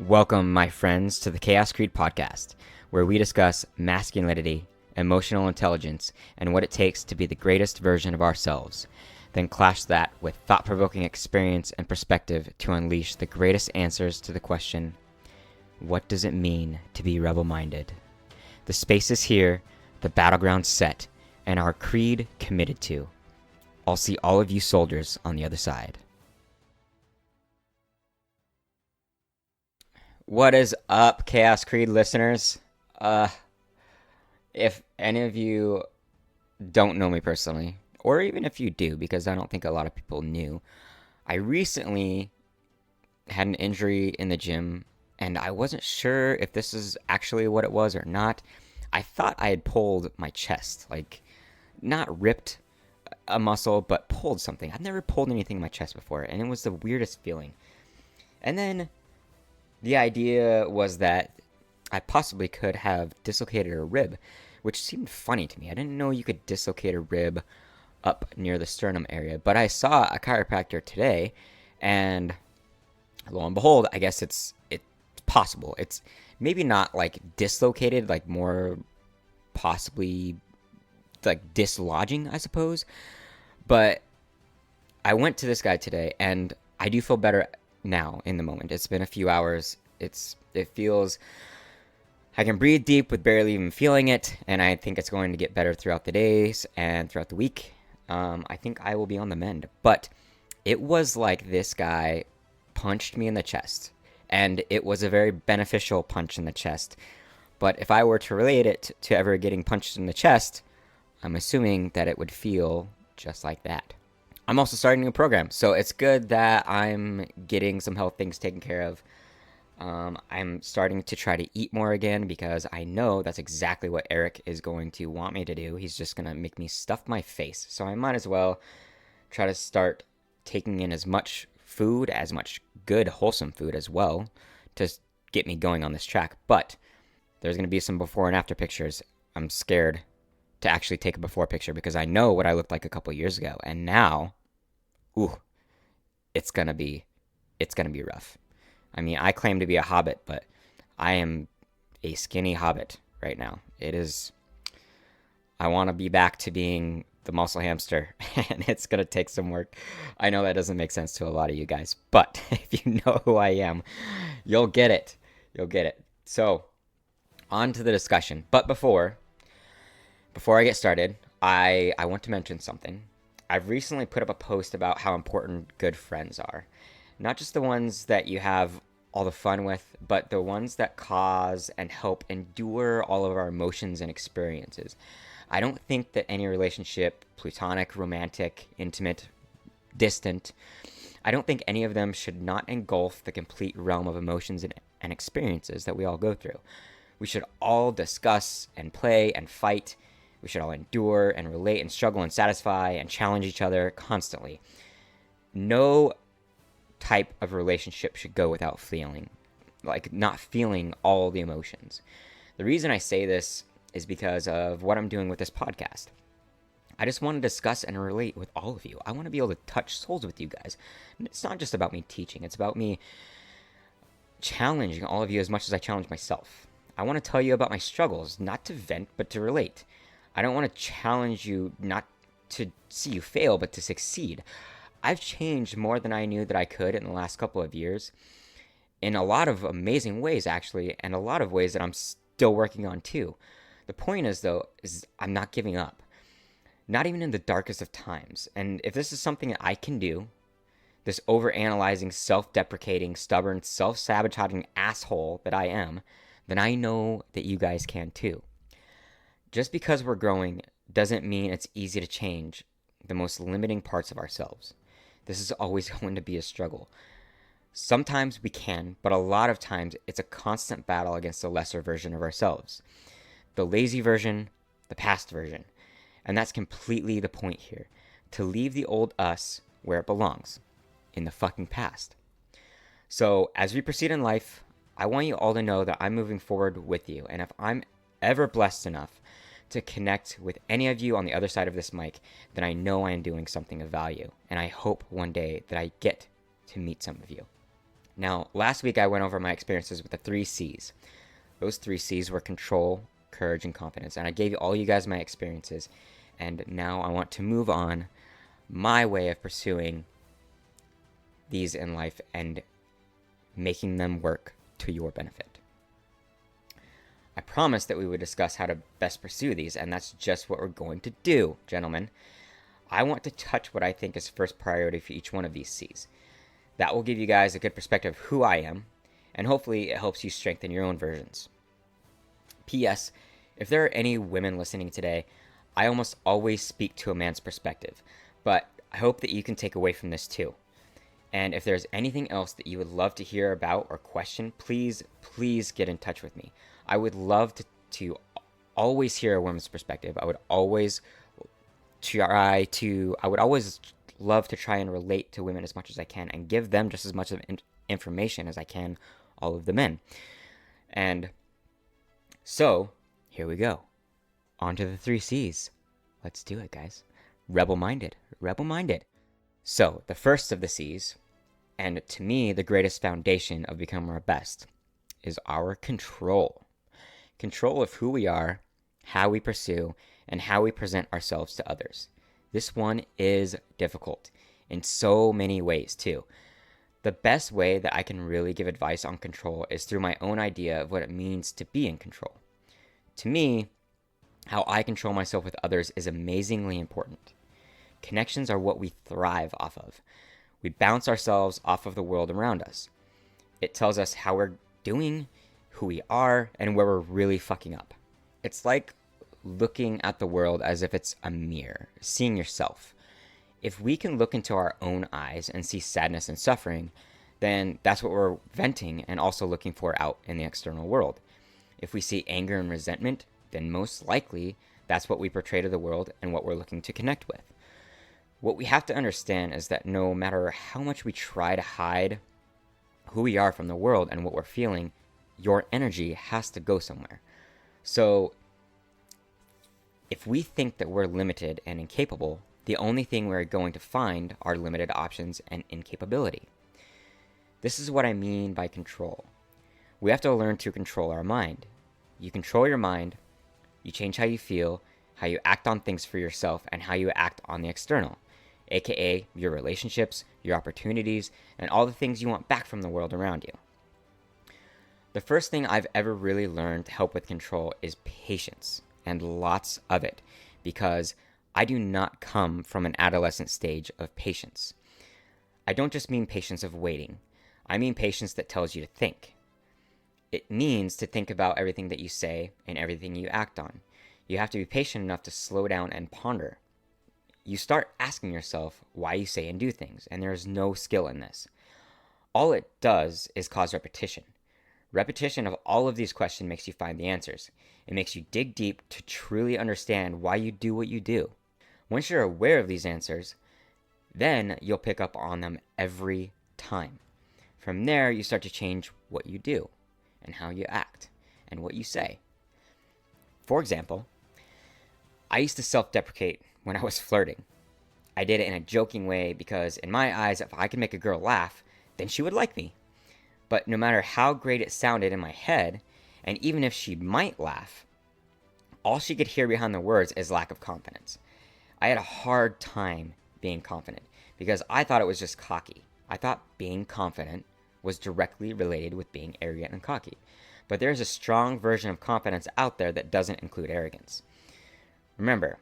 Welcome, my friends, to the Khaos Kreed Podcast, where we discuss masculinity, emotional intelligence, and what it takes to be the greatest version of ourselves, then clash that with thought-provoking experience and perspective to unleash the greatest answers to the question, what does it mean to be rebel-minded? The space is here, the battleground set, and our creed committed to. I'll see all of you soldiers on the other side. What is up, Khaos Kreed listeners? If any of you don't know me personally, or even if you do, because I don't think a lot of people knew, I recently had an injury in the gym, and I wasn't sure if this is actually what it was or not. I thought I had pulled my chest, like, not ripped a muscle, but pulled something. I've never pulled anything in my chest before, and it was the weirdest feeling. And then the idea was that I possibly could have dislocated a rib, which seemed funny to me. I didn't know you could dislocate a rib up near the sternum area, but I saw a chiropractor today, and lo and behold, I guess it's possible. It's maybe not like dislocated, like more possibly like dislodging, I suppose. But I went to this guy today, and I do feel better now in the moment. It's been a few hours. It feels, I can breathe deep with barely even feeling it, and I think it's going to get better throughout the days and throughout the week. I think I will be on the mend. But it was like this guy punched me in the chest, and it was a very beneficial punch in the chest. But if I were to relate it to ever getting punched in the chest, I'm assuming that it would feel just like that. I'm also starting a new program, so it's good that I'm getting some health things taken care of. I'm starting to try to eat more again because I know that's exactly what Eric is going to want me to do. He's just going to make me stuff my face. So I might as well try to start taking in as much food, as much good, wholesome food as well, to get me going on this track. But there's going to be some before and after pictures. I'm scared to actually take a before picture because I know what I looked like a couple years ago, and now, it's gonna be rough. I mean, I claim to be a hobbit, but I am a skinny hobbit right now. I want to be back to being the muscle hamster, and it's gonna take some work. I know that doesn't make sense to a lot of you guys, but if you know who I am, you'll get it. So, on to the discussion. But before I get started, I want to mention something. I've recently put up a post about how important good friends are. Not just the ones that you have all the fun with, but the ones that cause and help endure all of our emotions and experiences. I don't think that any relationship, platonic, romantic, intimate, distant, I don't think any of them should not engulf the complete realm of emotions and experiences that we all go through. We should all discuss and play and fight. We should all endure and relate and struggle and satisfy and challenge each other constantly. No type of relationship should go without feeling, like not feeling all the emotions. The reason I say this is because of what I'm doing with this podcast. I just want to discuss and relate with all of you. I want to be able to touch souls with you guys. It's not just about me teaching. It's about me challenging all of you as much as I challenge myself. I want to tell you about my struggles, not to vent, but to relate. I don't want to challenge you not to see you fail, but to succeed. I've changed more than I knew that I could in the last couple of years, in a lot of amazing ways, actually, and a lot of ways that I'm still working on too. The point is, though, is I'm not giving up, not even in the darkest of times. And if this is something that I can do, this overanalyzing, self-deprecating, stubborn, self-sabotaging asshole that I am, then I know that you guys can too. Just because we're growing doesn't mean it's easy to change the most limiting parts of ourselves. This is always going to be a struggle. Sometimes we can, but a lot of times it's a constant battle against the lesser version of ourselves. The lazy version, the past version. And that's completely the point here. To leave the old us where it belongs, in the fucking past. So as we proceed in life, I want you all to know that I'm moving forward with you. And if I'm ever blessed enough to connect with any of you on the other side of this mic, then I know I am doing something of value. And I hope one day that I get to meet some of you. Now, last week I went over my experiences with the 3 C's. Those 3 C's were control, courage, and confidence. And I gave all you guys my experiences. And now I want to move on my way of pursuing these in life and making them work to your benefit. I promised that we would discuss how to best pursue these, and that's just what we're going to do, gentlemen. I want to touch what I think is first priority for each one of these C's. That will give you guys a good perspective of who I am, and hopefully it helps you strengthen your own versions. P.S. If there are any women listening today, I almost always speak to a man's perspective, but I hope that you can take away from this too. And if there's anything else that you would love to hear about or question, please get in touch with me. I would love to always hear a woman's perspective. I would always love to try and relate to women as much as I can and give them just as much of information as I can all of the men. And so, here we go. On to the 3 C's. Let's do it, guys. Rebel-minded. So, the first of the C's, and to me, the greatest foundation of becoming our best, is our control. Control of who we are, how we pursue, and how we present ourselves to others. This one is difficult in so many ways, too. The best way that I can really give advice on control is through my own idea of what it means to be in control. To me, how I control myself with others is amazingly important. Connections are what we thrive off of. We bounce ourselves off of the world around us. It tells us how we're doing, who we are, and where we're really fucking up. It's like looking at the world as if it's a mirror, seeing yourself. If we can look into our own eyes and see sadness and suffering, then that's what we're venting and also looking for out in the external world. If we see anger and resentment, then most likely that's what we portray to the world and what we're looking to connect with. What we have to understand is that no matter how much we try to hide who we are from the world and what we're feeling, your energy has to go somewhere. So if we think that we're limited and incapable, the only thing we're going to find are limited options and incapability. This is what I mean by control. We have to learn to control our mind. You control your mind, you change how you feel, how you act on things for yourself, and how you act on the external, aka your relationships, your opportunities, and all the things you want back from the world around you. The first thing I've ever really learned to help with control is patience, and lots of it, because I do not come from an adolescent stage of patience. I don't just mean patience of waiting. I mean patience that tells you to think. It means to think about everything that you say and everything you act on. You have to be patient enough to slow down and ponder. You start asking yourself why you say and do things, and there is no skill in this. All it does is cause repetition. Repetition of all of these questions makes you find the answers. It makes you dig deep to truly understand why you do what you do. Once you're aware of these answers, then you'll pick up on them every time. From there, you start to change what you do, and how you act, and what you say. For example, I used to self-deprecate when I was flirting. I did it in a joking way because in my eyes, if I could make a girl laugh, then she would like me. But no matter how great it sounded in my head, and even if she might laugh, all she could hear behind the words is lack of confidence. I had a hard time being confident because I thought it was just cocky. I thought being confident was directly related with being arrogant and cocky. But there's a strong version of confidence out there that doesn't include arrogance. Remember,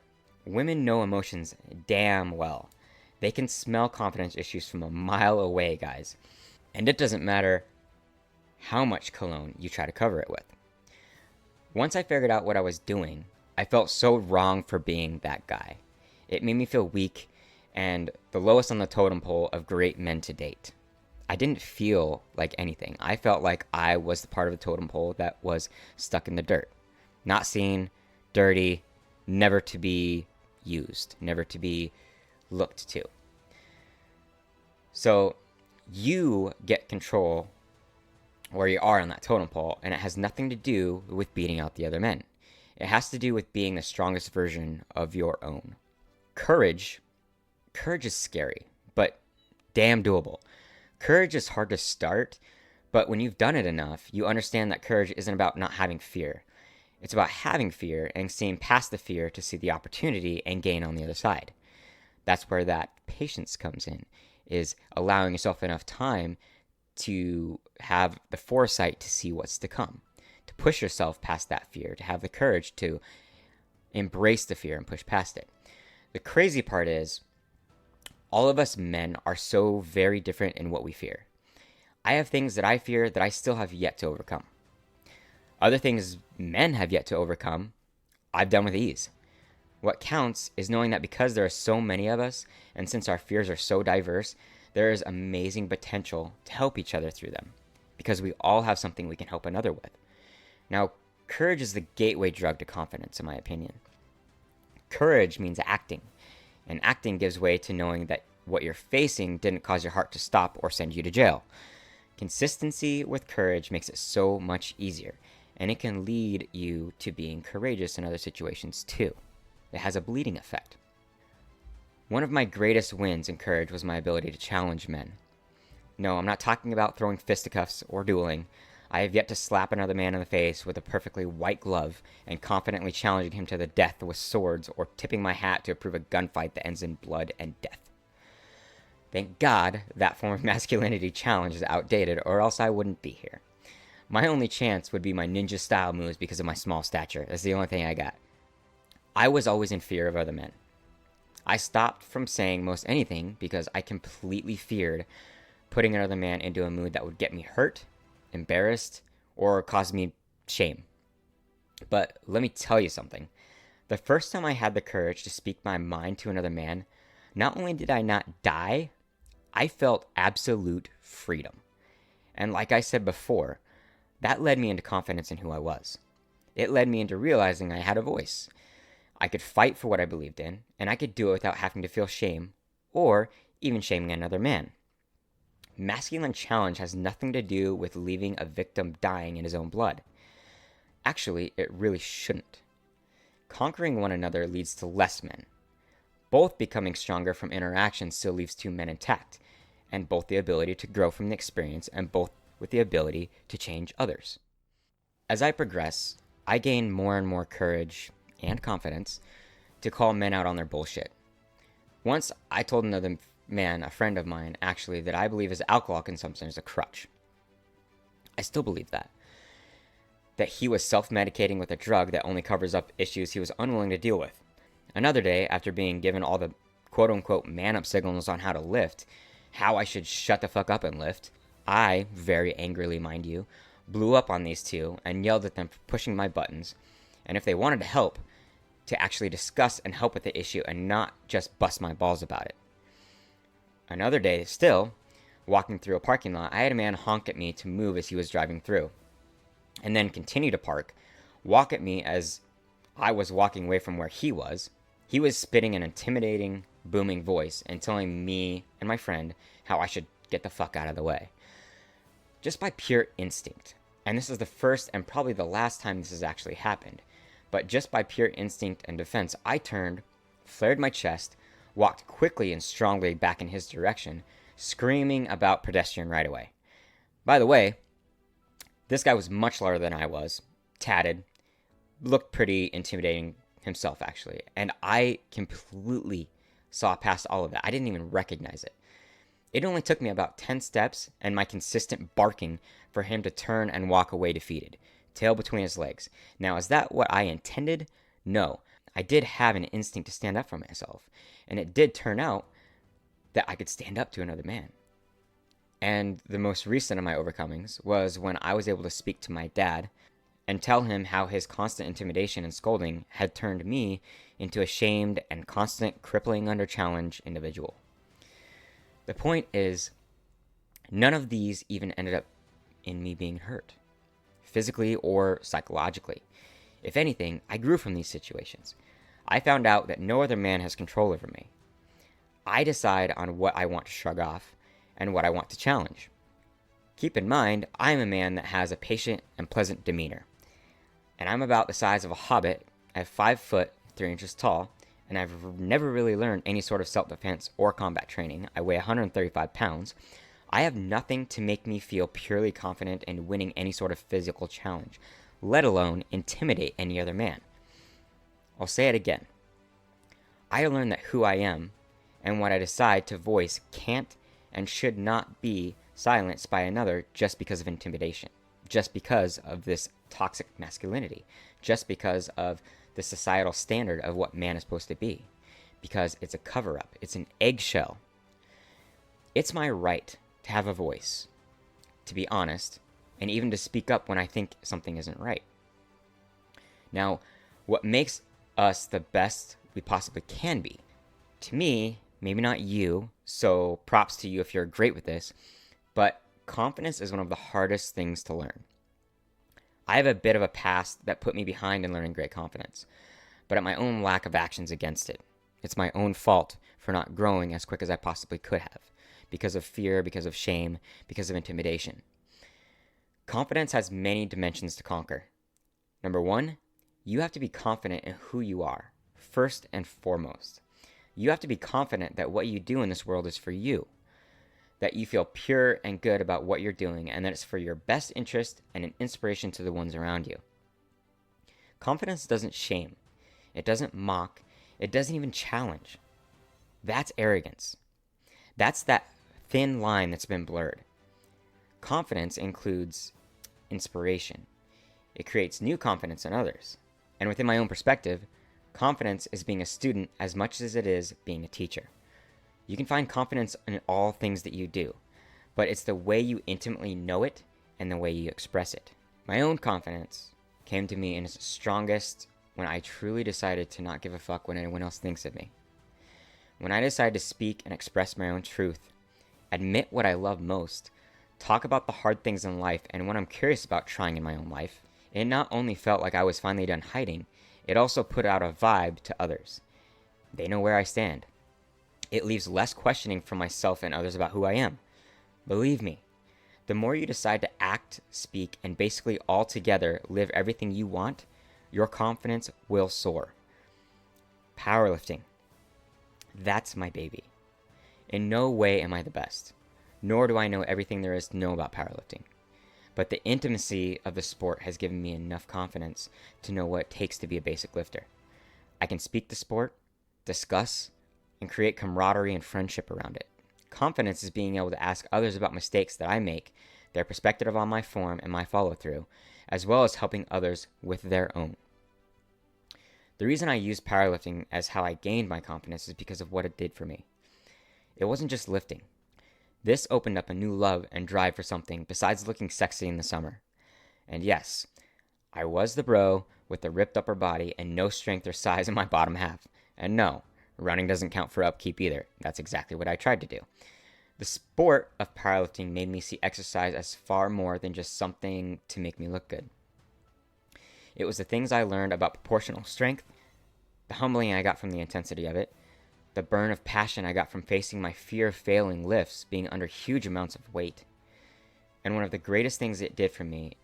women know emotions damn well. They can smell confidence issues from a mile away, guys. And it doesn't matter how much cologne you try to cover it with. Once I figured out what I was doing, I felt so wrong for being that guy. It made me feel weak and the lowest on the totem pole of great men to date. I didn't feel like anything. I felt like I was the part of the totem pole that was stuck in the dirt. Not seen, dirty, never to be used, never to be looked to. So you get control where you are on that totem pole, and it has nothing to do with beating out the other men. It has to do with being the strongest version of your own. Courage is scary, but damn doable. Courage is hard to start, but when you've done it enough, you understand that courage isn't about not having fear. It's about having fear and seeing past the fear to see the opportunity and gain on the other side. That's where that patience comes in, is allowing yourself enough time to have the foresight to see what's to come, to push yourself past that fear, to have the courage to embrace the fear and push past it. The crazy part is, all of us men are so very different in what we fear. I have things that I fear that I still have yet to overcome. Other things men have yet to overcome, I've done with ease. What counts is knowing that because there are so many of us, and since our fears are so diverse, there is amazing potential to help each other through them, because we all have something we can help another with. Now, courage is the gateway drug to confidence, in my opinion. Courage means acting, and acting gives way to knowing that what you're facing didn't cause your heart to stop or send you to jail. Consistency with courage makes it so much easier, and it can lead you to being courageous in other situations too. It has a bleeding effect. One of my greatest wins in courage was my ability to challenge men. No, I'm not talking about throwing fisticuffs or dueling. I have yet to slap another man in the face with a perfectly white glove and confidently challenging him to the death with swords, or tipping my hat to approve a gunfight that ends in blood and death. Thank God that form of masculinity challenge is outdated, or else I wouldn't be here. My only chance would be my ninja style moves because of my small stature. That's the only thing I got. I was always in fear of other men. I stopped from saying most anything because I completely feared putting another man into a mood that would get me hurt, embarrassed, or cause me shame. But let me tell you something. The first time I had the courage to speak my mind to another man, not only did I not die, I felt absolute freedom. And like I said before, that led me into confidence in who I was. It led me into realizing I had a voice. I could fight for what I believed in, and I could do it without having to feel shame, or even shaming another man. Masculine challenge has nothing to do with leaving a victim dying in his own blood. Actually, it really shouldn't. Conquering one another leads to less men. Both becoming stronger from interaction still leaves two men intact, and both the ability to grow from the experience, and both with the ability to change others. As I progress, I gain more and more courage and confidence to call men out on their bullshit. Once I told another man, a friend of mine actually, that I believe his alcohol consumption is a crutch. I still believe that. That he was self-medicating with a drug that only covers up issues he was unwilling to deal with. Another day, after being given all the quote-unquote man-up signals on how to lift, how I should shut the fuck up and lift, I, very angrily mind you, blew up on these two and yelled at them for pushing my buttons, and if they wanted to help, to actually discuss and help with the issue and not just bust my balls about it. Another day still, walking through a parking lot, I had a man honk at me to move as he was driving through, and then continue to park, walk at me as I was walking away from where he was. He was spitting an intimidating, booming voice and telling me and my friend how I should get the fuck out of the way. Just by pure instinct, and this is the first and probably the last time this has actually happened, but just by pure instinct and defense, I turned, flared my chest, walked quickly and strongly back in his direction, screaming about pedestrian right-of-way. By the way, this guy was much larger than I was, tatted, looked pretty intimidating himself actually, and I completely saw past all of that. I didn't even recognize it. It only took me about 10 steps and my consistent barking for him to turn and walk away defeated, tail between his legs. Now, is that what I intended? No. I did have an instinct to stand up for myself, and it did turn out that I could stand up to another man. And the most recent of my overcomings was when I was able to speak to my dad and tell him how his constant intimidation and scolding had turned me into a shamed and constant crippling under challenge individual. The point is, none of these even ended up in me being hurt, physically or psychologically. If anything, I grew from these situations. I found out that no other man has control over me. I decide on what I want to shrug off and what I want to challenge. Keep in mind, I'm a man that has a patient and pleasant demeanor. And I'm about the size of a hobbit at 5 foot, 3 inches tall, and I've never really learned any sort of self-defense or combat training. I weigh 135 pounds. I have nothing to make me feel purely confident in winning any sort of physical challenge, let alone intimidate any other man. I'll say it again. I learned that who I am and what I decide to voice can't and should not be silenced by another just because of intimidation, just because of this toxic masculinity, just because of the societal standard of what man is supposed to be, because it's a cover-up, it's an eggshell. It's my right to have a voice, to be honest, and even to speak up when I think something isn't right. Now, what makes us the best we possibly can be, to me, maybe not you, so props to you if you're great with this, but confidence is one of the hardest things to learn. I have a bit of a past that put me behind in learning great confidence, but at my own lack of actions against it. It's my own fault for not growing as quick as I possibly could have, because of fear, because of shame, because of intimidation. Confidence has many dimensions to conquer. Number one, you have to be confident in who you are, first and foremost. You have to be confident that what you do in this world is for you, that you feel pure and good about what you're doing, and that it's for your best interest and an inspiration to the ones around you. Confidence doesn't shame. It doesn't mock. It doesn't even challenge. That's arrogance. That's that thin line that's been blurred. Confidence includes inspiration. It creates new confidence in others. And within my own perspective, confidence is being a student as much as it is being a teacher. You can find confidence in all things that you do, but it's the way you intimately know it and the way you express it. My own confidence came to me in its strongest when I truly decided to not give a fuck what anyone else thinks of me. When I decided to speak and express my own truth, admit what I love most, talk about the hard things in life and what I'm curious about trying in my own life, it not only felt like I was finally done hiding, it also put out a vibe to others. They know where I stand. It leaves less questioning from myself and others about who I am. Believe me, the more you decide to act, speak, and basically altogether live everything you want, your confidence will soar. Powerlifting. That's my baby. In no way am I the best, nor do I know everything there is to know about powerlifting. But the intimacy of the sport has given me enough confidence to know what it takes to be a basic lifter. I can speak the sport, discuss, and create camaraderie and friendship around it. Confidence is being able to ask others about mistakes that I make, their perspective on my form and my follow-through, as well as helping others with their own. The reason I use powerlifting as how I gained my confidence is because of what it did for me. It wasn't just lifting. This opened up a new love and drive for something besides looking sexy in the summer. And yes, I was the bro with the ripped upper body and no strength or size in my bottom half. And no, running doesn't count for upkeep either. That's exactly what I tried to do. The sport of powerlifting made me see exercise as far more than just something to make me look good. It was the things I learned about proportional strength, the humbling I got from the intensity of it, the burn of passion I got from facing my fear of failing lifts being under huge amounts of weight. And one of the greatest things it did for me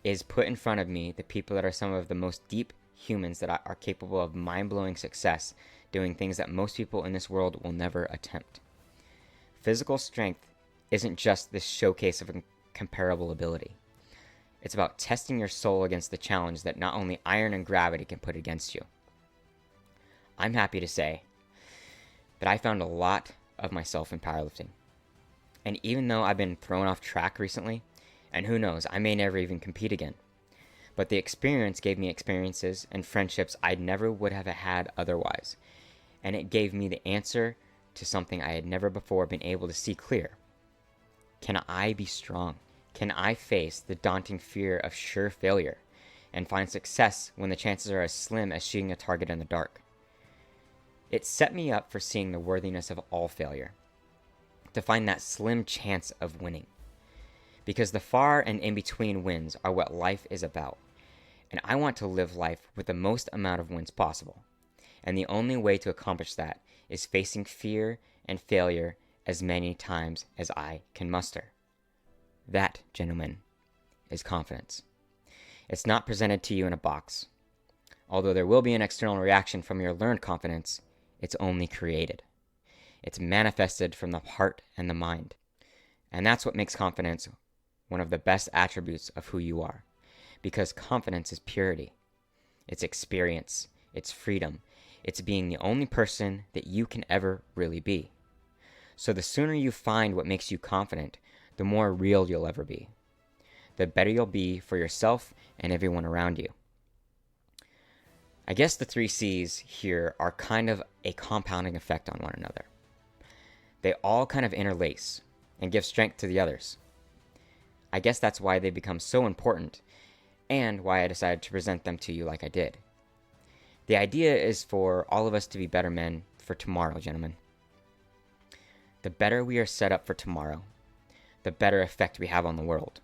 is put in front of me the people that are some of the most deep humans that are capable of mind-blowing success doing things that most people in this world will never attempt. Physical strength isn't just this showcase of incomparable ability. It's about testing your soul against the challenge that not only iron and gravity can put against you. I'm happy to say that I found a lot of myself in powerlifting. And even though I've been thrown off track recently, and who knows, I may never even compete again, but the experience gave me experiences and friendships I never would have had otherwise, and it gave me the answer to something I had never before been able to see clear. Can I be strong? Can I face the daunting fear of sure failure and find success when the chances are as slim as shooting a target in the dark? It set me up for seeing the worthiness of all failure, to find that slim chance of winning. Because the far and in-between wins are what life is about, and I want to live life with the most amount of wins possible. And the only way to accomplish that is facing fear and failure as many times as I can muster. That, gentlemen, is confidence. It's not presented to you in a box. Although there will be an external reaction from your learned confidence, it's only created. It's manifested from the heart and the mind. And that's what makes confidence one of the best attributes of who you are. Because confidence is purity. It's experience. It's freedom. It's being the only person that you can ever really be. So the sooner you find what makes you confident, the more real you'll ever be. The better you'll be for yourself and everyone around you. I guess the 3 C's here are kind of a compounding effect on one another. They all kind of interlace and give strength to the others. I guess that's why they become so important and why I decided to present them to you like I did. The idea is for all of us to be better men for tomorrow, gentlemen. The better we are set up for tomorrow, the better effect we have on the world.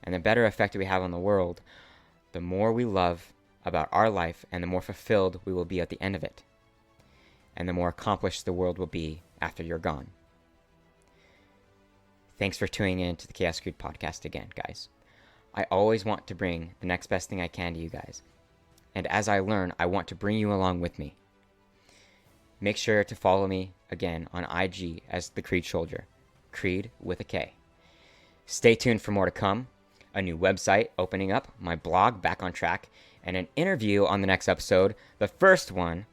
And the better effect we have on the world, the more we love about our life and the more fulfilled we will be at the end of it. And the more accomplished the world will be after you're gone. Thanks for tuning in to the Khaos Kreed Podcast again, guys. I always want to bring the next best thing I can to you guys. And as I learn, I want to bring you along with me. Make sure to follow me again on IG as the Kreed Soldier. Kreed with a K. Stay tuned for more to come. A new website opening up, my blog back on track, and an interview on the next episode. The first one,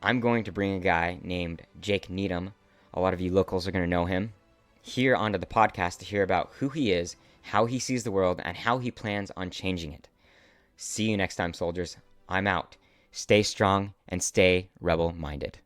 I'm going to bring a guy named Jake Needham. A lot of you locals are going to know him. Here onto the podcast to hear about who he is, how he sees the world, and how he plans on changing it. See you next time, soldiers. I'm out. Stay strong and stay rebel-minded.